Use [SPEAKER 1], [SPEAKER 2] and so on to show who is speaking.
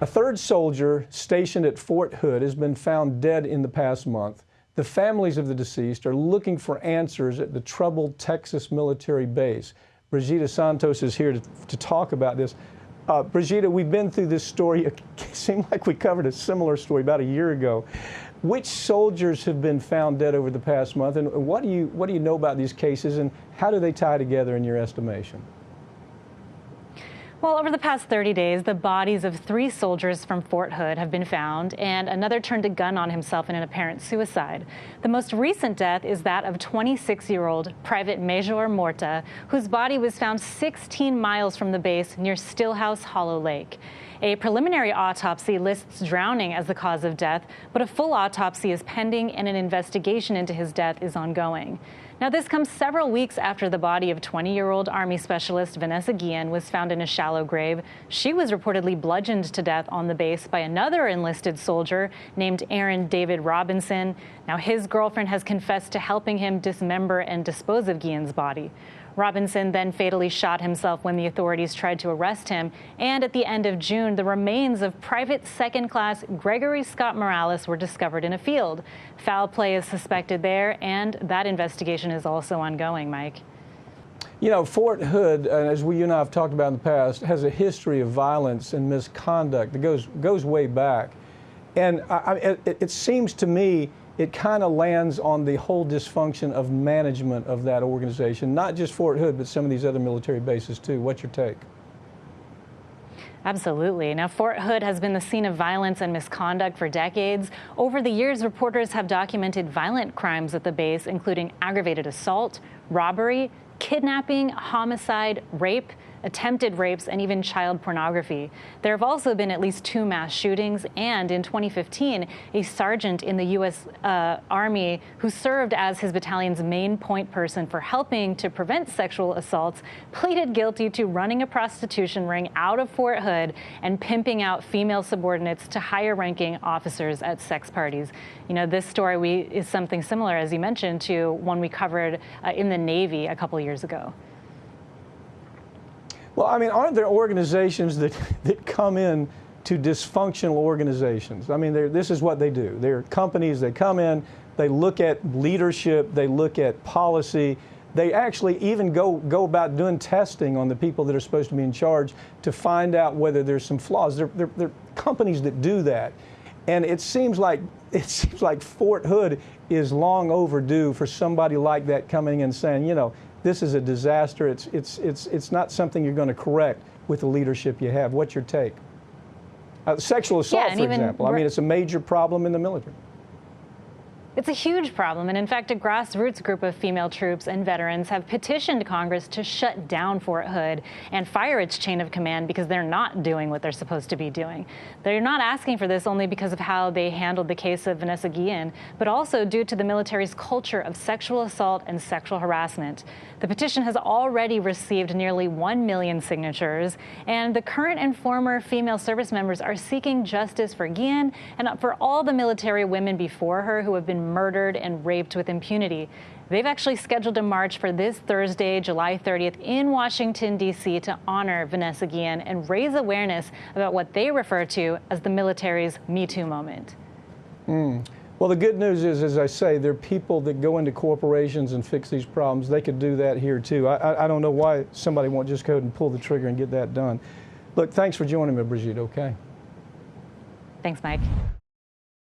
[SPEAKER 1] A third soldier stationed at Fort Hood has been found dead in the past month. The families of the deceased are looking for answers at the troubled Texas military base. Brigida Santos is here to talk about this. Brigida, we've been through this story. It seemed like we covered a similar story about a year ago. Which soldiers have been found dead over the past month, and what do you know about these cases, and how do they tie together in your estimation?
[SPEAKER 2] Well, over the past 30 days, the bodies of 3 soldiers from Fort Hood have been found, and another turned a gun on himself in an apparent suicide. The most recent death is that of 26-year-old Private Major Morta, whose body was found 16 miles from the base near Stillhouse Hollow Lake. A preliminary autopsy lists drowning as the cause of death, but a full autopsy is pending and an investigation into his death is ongoing. Now, this comes several weeks after the body of 20-year-old Army Specialist Vanessa Guillen was found in a shallow grave. She was reportedly bludgeoned to death on the base by another enlisted soldier named Aaron David Robinson. Now, his girlfriend has confessed to helping him dismember and dispose of Guillen's body. Robinson then fatally shot himself when the authorities tried to arrest him, and at the end of June, the remains of Private Second Class Gregory Scott Morales were discovered in a field. Foul play is suspected there, and that investigation is also ongoing, Mike.
[SPEAKER 1] You know, Fort Hood, as you and I have talked about in the past, has a history of violence and misconduct that goes way back. And it seems to me it kind of lands on the whole dysfunction of management of that organization, not just Fort Hood, but some of these other military bases too. What's your take?
[SPEAKER 2] Absolutely. Now, Fort Hood has been the scene of violence and misconduct for decades. Over the years, reporters have documented violent crimes at the base, including aggravated assault, robbery, kidnapping, homicide, rape, attempted rapes, and even child pornography. There have also been at least 2 mass shootings, and in 2015, a sergeant in the U.S. Army who served as his battalion's main point person for helping to prevent sexual assaults pleaded guilty to running a prostitution ring out of Fort Hood and pimping out female subordinates to higher-ranking officers at sex parties. You know, this story is something similar, as you mentioned, to one we covered in the Navy a couple years ago.
[SPEAKER 1] Well, I mean, aren't there organizations that come in to dysfunctional organizations? I mean, this is what they do. They're companies, they come in, they look at leadership, they look at policy. They actually even go about doing testing on the people that are supposed to be in charge to find out whether there's some flaws. They're companies that do that. And it seems like Fort Hood is long overdue for somebody like that coming in and saying, you know, this is a disaster. It's not something you're going to correct with the leadership you have. What's your take? Sexual assault, for example. I mean, it's a major problem in the military.
[SPEAKER 2] It's a huge problem, and in fact, a grassroots group of female troops and veterans have petitioned Congress to shut down Fort Hood and fire its chain of command because they're not doing what they're supposed to be doing. They're not asking for this only because of how they handled the case of Vanessa Guillen, but also due to the military's culture of sexual assault and sexual harassment. The petition has already received nearly 1 million signatures, and the current and former female service members are seeking justice for Guillen and for all the military women before her who have been murdered and raped with impunity. They've actually scheduled a march for this Thursday, July 30th in Washington, D.C. to honor Vanessa Guillen and raise awareness about what they refer to as the military's Me Too moment.
[SPEAKER 1] Well, the good news is, as I say, there are people that go into corporations and fix these problems. They could do that here, too. I don't know why somebody won't just go ahead and pull the trigger and get that done. Look, thanks for joining me, Brigida, okay?
[SPEAKER 2] Thanks, Mike.